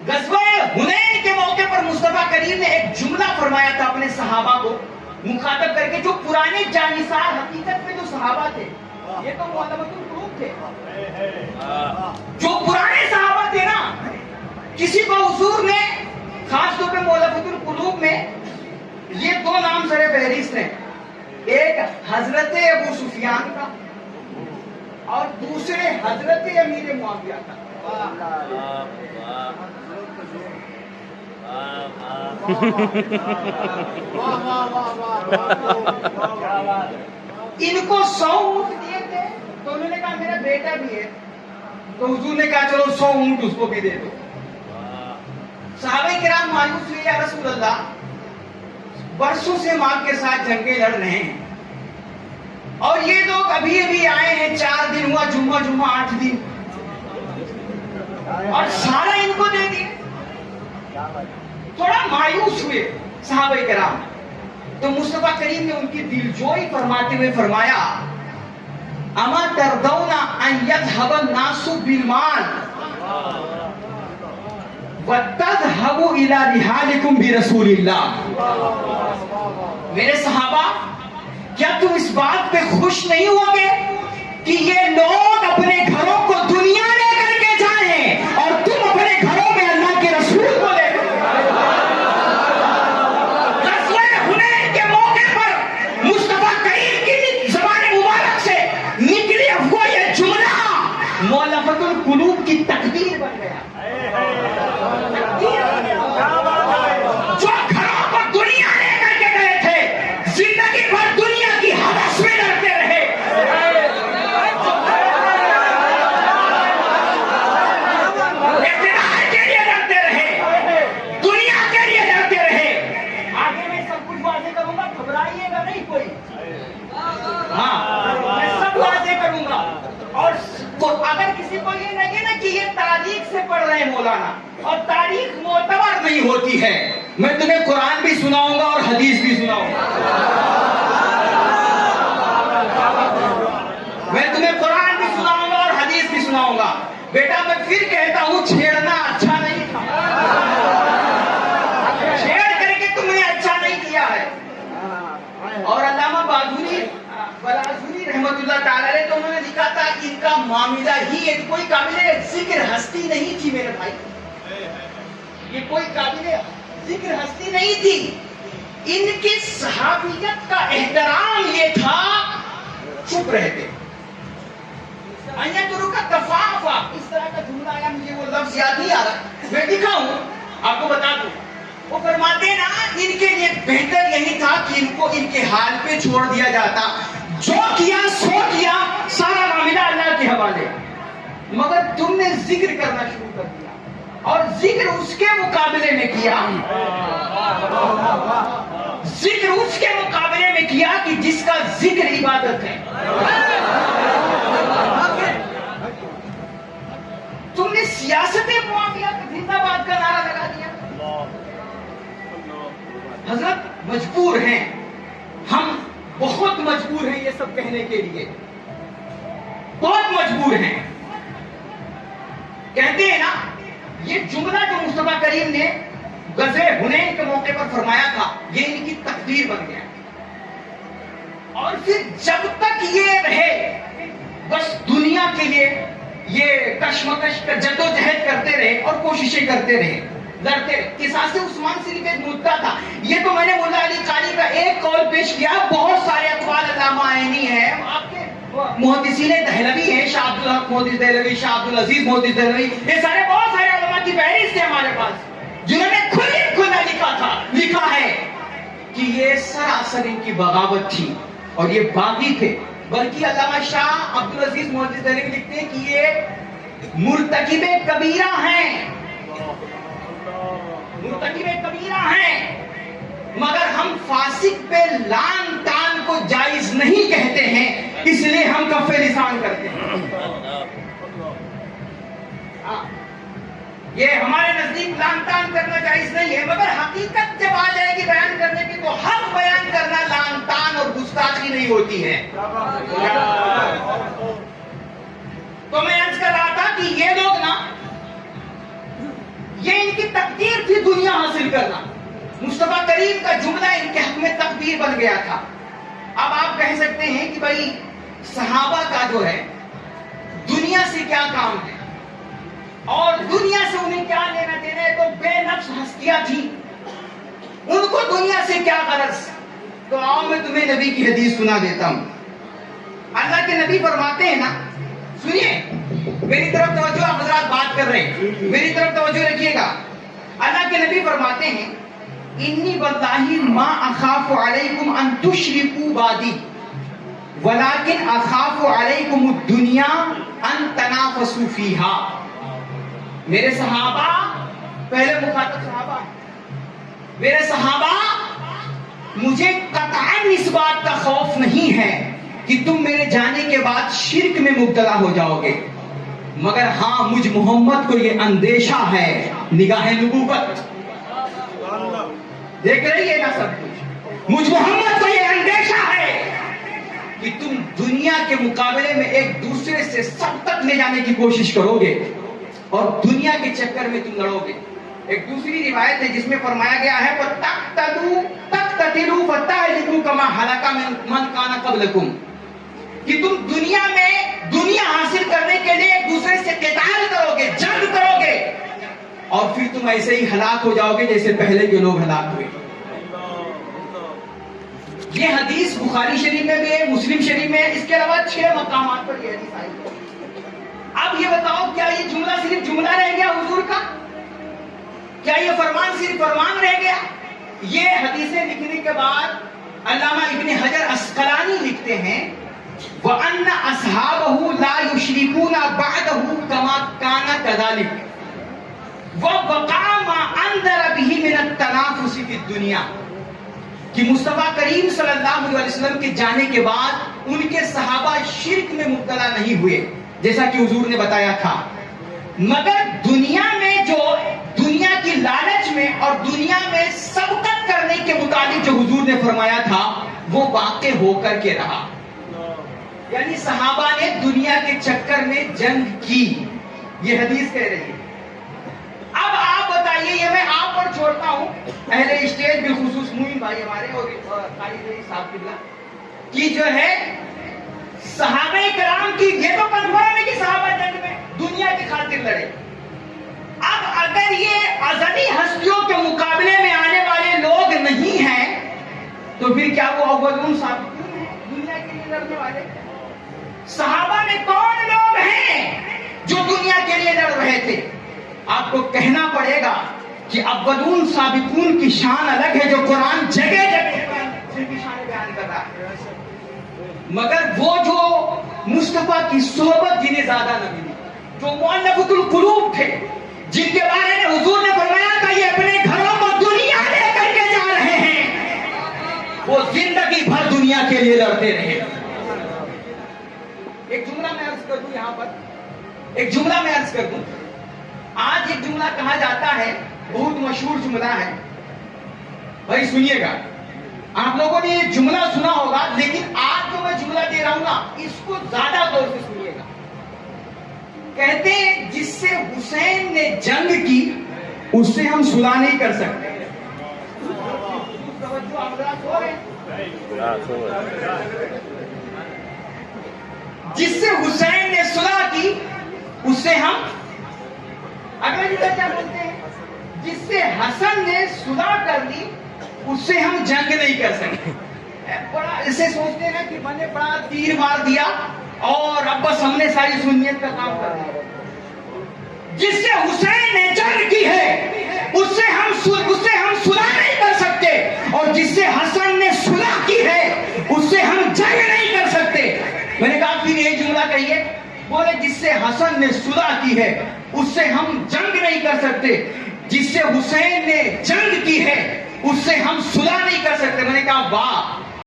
غزوہ حنین کے موقع پر مصطفیٰ کریم نے ایک جملہ فرمایا تھا اپنے صحابہ کو مخاطب کر کے، جو پرانے جانثار حقیقت میں جو صحابہ تھے، یہ تو مؤلفۃ القلوب تھے، جو پرانے صحابہ تھے نا، کسی کو حضور نے خاص طور پہ مؤلفۃ القلوب میں یہ دو نام سر فہرست ہیں، ایک حضرت ابو سفیان کا اور دوسرے حضرت امیر معاویہ کا۔ ان کو 100 اونٹ دیے تھے تو انہوں نے کہا میرا بیٹا بھی ہے، تو حضور نے کہا چلو 100 اونٹ اس کو بھی دے دو۔ صحابہ کرام مایوس ہوئے، یا رسول اللہ برسوں سے ماں کے ساتھ جنگیں لڑ رہے ہیں اور یہ لوگ ابھی ابھی آئے ہیں، 4 دن ہوا، جمعہ 8 دن، اور سارا ان کو دے دیے۔ تھوڑا مایوس ہوئے صحابہ کرام، تو مصطفیٰ کریم نے ان کی دلجوئی فرماتے ہوئے فرمایا اما ترضون ان یذهب الناس بالمال وتذهبوا الى رحالکم برسول اللہ۔ میرے صحابہ، کیا تم اس بات پہ خوش نہیں ہوگے کہ یہ لوگ اپنے گھروں کو دنیا لے کر کے جائیں اور تم اپنے گھروں میں اللہ کے رسول کو لے کر؟ غزوہ حنین کے موقع پر مصطفیٰ کریم کی زبان مبارک سے نکلی افواہ یہ جملہ مؤلفۃ القلوب کی تقدیر بن گیا۔ جو گھروں کو دنیا لے کر کے گئے تھے، زندگی بھر دنیا کی حوث میں لڑتے رہے، اقتدار کے لیے لڑتے رہے، دنیا کے لیے لڑتے رہے۔ آگے میں سب کچھ واضح کروں گا، گھبرائیے گا نہیں کوئی، ہاں میں سب واضح کروں گا۔ اور اگر کسی کو یہ لگے نا کہ یہ تاریخ سے پڑھ رہے ہیں مولانا اور تاریخ معتبر نہیں ہوتی ہے، میں تمہیں قرآن بھی سناؤں گا اور حدیث بھی سناؤں گا، میں تمہیں قرآن بھی سناؤں گا اور حدیث بھی سناؤں گا۔ بیٹا میں پھر کہتا ہوں، چھیڑنا اچھا نہیں تھا، چھیڑ کر کے تم نے اچھا نہیں کیا ہے۔ اور علامہ بلازوری رحمت اللہ تعالی علیہ، تو انہوں نے لکھا تھا کہ ان کا معاملہ ہی کوئی قابل ذکر ہستی نہیں تھی میرے بھائی، یہ کوئی قابل ذکر ہستی نہیں تھی۔ ان کی صحابیت کا احترام یہ تھا، چپ رہتے۔ کا کفافہ، اس طرح کا جملہ آیا، مجھے وہ لفظ یاد نہیں آ رہا، میں دکھاؤں آپ کو بتا دوں۔ وہ فرماتے نا ان کے لیے بہتر یہی تھا کہ ان کو ان کے حال پہ چھوڑ دیا جاتا، جو کیا سو کیا، سارا معاملہ اللہ کے حوالے، مگر تم نے ذکر کرنا شروع کر دیا اور ذکر اس کے مقابلے میں کیا، ذکر اس کے مقابلے میں کیا کہ جس کا ذکر عبادت ہے۔ تم نے سیاست معاویہ زندہ باد کا نعرہ لگا دیا۔ حضرت مجبور ہیں، ہم بہت مجبور ہیں یہ سب کہنے کے لیے، بہت مجبور ہیں۔ کہتے ہیں نا، یہ جملہ جو مصطفیٰ کریم نے غزوہ حنین کے موقع پر فرمایا تھا، یہ ان کی تقدیر بن گیا۔ اور پھر جب تک یہ رہے، بس دنیا کے لیے یہ کشمکش کا جدوجہد کرتے رہے اور کوششیں کرتے رہے، لڑتے رہے۔ قصاص عثمان صرف ایک نکتہ تھا، یہ تو میں نے مولا علی قاری کا ایک قول پیش کیا، بہت سارے اقوال علامہ عینی ہیں، آپ کے محدثین دہلوی ہیں، شاہ عبدالحق محدث دہلوی، شاہ عبدالعزیز محدث دہلوی، یہ سارے بہت سارے علماء کی فہرست ہے ہمارے پاس، جنہوں نے کھلا لکھا ہے کہ یہ سراسر ان کی بغاوت تھی اور یہ باغی تھے۔ بلکہ علامہ شاہ عبدالعزیز محدث دہلوی لکھتے ہیں کہ یہ مرتکب کبیرہ ہیں، مرتکب کبیرہ ہیں، مگر ہم فاسق پہ لعن تان کو جائز نہیں کہتے ہیں، اس لیے ہم کف لسان کرتے ہیں۔ یہ ہمارے نزدیک لعن تان کرنا جائز نہیں ہے، مگر حقیقت جب آ جائے گی بیان کرنے کی تو حق بیان کرنا لعن تان اور گستاخی نہیں ہوتی ہے۔ تو میں عرض کر رہا تھا کہ یہ لوگ نا، یہ ان کی حاصل کرنا مصطفیٰ کریم کا جملہ ان کے حق میں تقدیر بن گیا تھا. اب آپ کہہ سکتے ہیں کہ بھائی صحابہ کا جو ہے دنیا سے کیا کام ہے اور دنیا سے انہیں کیا لینا دینا ہے, تو بے نفس ہستیاں تھیں, ان کو دنیا سے کیا غرض. تو آؤ میں تمہیں نبی کی حدیث سنا دیتا ہوں. اللہ کے نبی فرماتے ہیں نا, سنیے میری طرف توجہ, آپ حضرات بات کر رہے ہیں, میری طرف توجہ رکھیے گا. اللہ کے نبی فرماتے ہیں انی واللہ ما اخاف علیکم ان تشرکوا بعدی ولکن اخاف علیکم الدنیا ان تنافسوا فیہا. میرے صحابہ, پہلے مخاطب صحابہ, میرے صحابہ مجھے قطعاً اس بات کا خوف نہیں ہے کہ تم میرے جانے کے بعد شرک میں مبتلا ہو جاؤ گے, مگر ہاں مجھ محمد کو یہ اندیشہ ہے, نگاہ نبوت دیکھ رہی ہے نا سب کچھ, مجھ محمد کو یہ اندیشہ ہے کہ تم دنیا کے مقابلے میں ایک دوسرے سے سب تک لے جانے کی کوشش کرو گے اور دنیا کے چکر میں تم لڑو گے. ایک دوسری روایت ہے جس میں فرمایا گیا ہے تقتلوا فتهلكوا كما هلك من كان قبلكم, کہ تم دنیا میں دنیا حاصل کرنے کے لیے ایک دوسرے سے قتال کرو گے, جنگ کرو گے, اور پھر تم ایسے ہی ہلاک ہو جاؤ گے جیسے پہلے کے لوگ ہلاک ہوئے. یہ حدیث بخاری شریف میں بھی ہے, مسلم شریف میں, اس کے علاوہ 6 مقامات پر یہ حدیث آئی ہے. اب یہ بتاؤ کیا یہ جملہ صرف جملہ رہ گیا حضور کا, کیا یہ فرمان صرف فرمان رہ گیا؟ یہ حدیثیں لکھنے کے بعد علامہ ابن حجر عسقلانی لکھتے ہیں وَأَنَّ أَصْحَابَهُ لَا يُشْرِكُونَ بَعْدَهُ كَمَا كَانَ كَذَلِكَ وَوَقَعَ مَا أَنذَرَ بِهِ مِنَ التَّنَافُسِ فِي الدُّنْيَا, کہ مصطفیٰ کریم صلی اللہ علیہ وسلم کے جانے کے بعد ان کے صحابہ شرک میں مبتلا نہیں ہوئے جیسا کہ حضور نے بتایا تھا, مگر دنیا میں جو دنیا کی لالچ میں اور دنیا میں سبقت کرنے کے متعلق جو حضور نے فرمایا تھا وہ واقع ہو کر کے رہا. یعنی صحابہ نے دنیا کے چکر میں جنگ کی, یہ حدیث کہہ رہی ہے. اب آپ بتائیے, یہ میں آپ پر چھوڑتا ہوں, اہل اسٹیج بالخصوص موین بھائی ہمارے اور قاری صاحب قبلہ کی جو ہے صحابہ کرام کی, یہ تو کنفرم ہے کہ صحابہ جنگ میں دنیا کی خاطر لڑے. اب اگر یہ ازلی ہستیوں کے مقابلے میں آنے والے لوگ نہیں ہیں تو پھر کیا وہ اولون سابقون ہیں دنیا کے لیے لڑنے والے؟ صحابہ میں کون لوگ ہیں جو دنیا کے لیے لڑ رہے تھے؟ آپ کو کہنا پڑے گا کہ اولون سابقون کی شان الگ ہے جو قرآن جگہ جگہ جن کی شان بیان کر رہا ہے, مگر وہ جو مصطفیٰ کی صحبت جنہیں زیادہ نہ ملی, جو مؤلفۃ القلوب تھے, جن کے بارے میں حضور نے فرمایا تھا یہ اپنے گھروں کو دنیا لے کر کے جا رہے ہیں, وہ زندگی بھر دنیا کے لیے لڑتے رہے. ایک جملہ میں عرض کر دوں, یہاں پر ایک جملہ میں عرض کر دوں. آج ایک جملہ کہا جاتا ہے, بہت مشہور جملہ ہے, بھائی سنیے گا, آپ لوگوں نے یہ جملہ سنا ہوگا, لیکن آج جو میں جملہ دے رہا ہوں نا اس کو زیادہ غور سے سنیے گا. کہتے ہیں جس سے حسین نے جنگ کی اس سے ہم صلح نہیں کر سکتے. جس سے حسین نے صلح کی اس سے ہم, اگلا کیا بولتے ہیں, جس سے حسن نے صلح کر لی اس سے ہم جنگ نہیں کر سکتے. بڑا اسے سوچتے ہیں کہ میں نے بڑا تیر مار دیا اور اب بس ہم نے ساری سنیت کا کام کر دیا. جس سے حسین نے جنگ کی ہے اس سے ہم صلح نہیں کر سکتے, اور جس سے حسن نے صلح کی ہے اس سے ہم جنگ نہیں کر سکتے. میں نے کہا پھر یہ جملہ کہیے, بولے جس سے حسن نے صلح کی ہے اس سے ہم جنگ نہیں کر سکتے, جس سے حسین نے جنگ کی ہے اس سے ہم صلح نہیں کر سکتے. میں نے کہا واہ,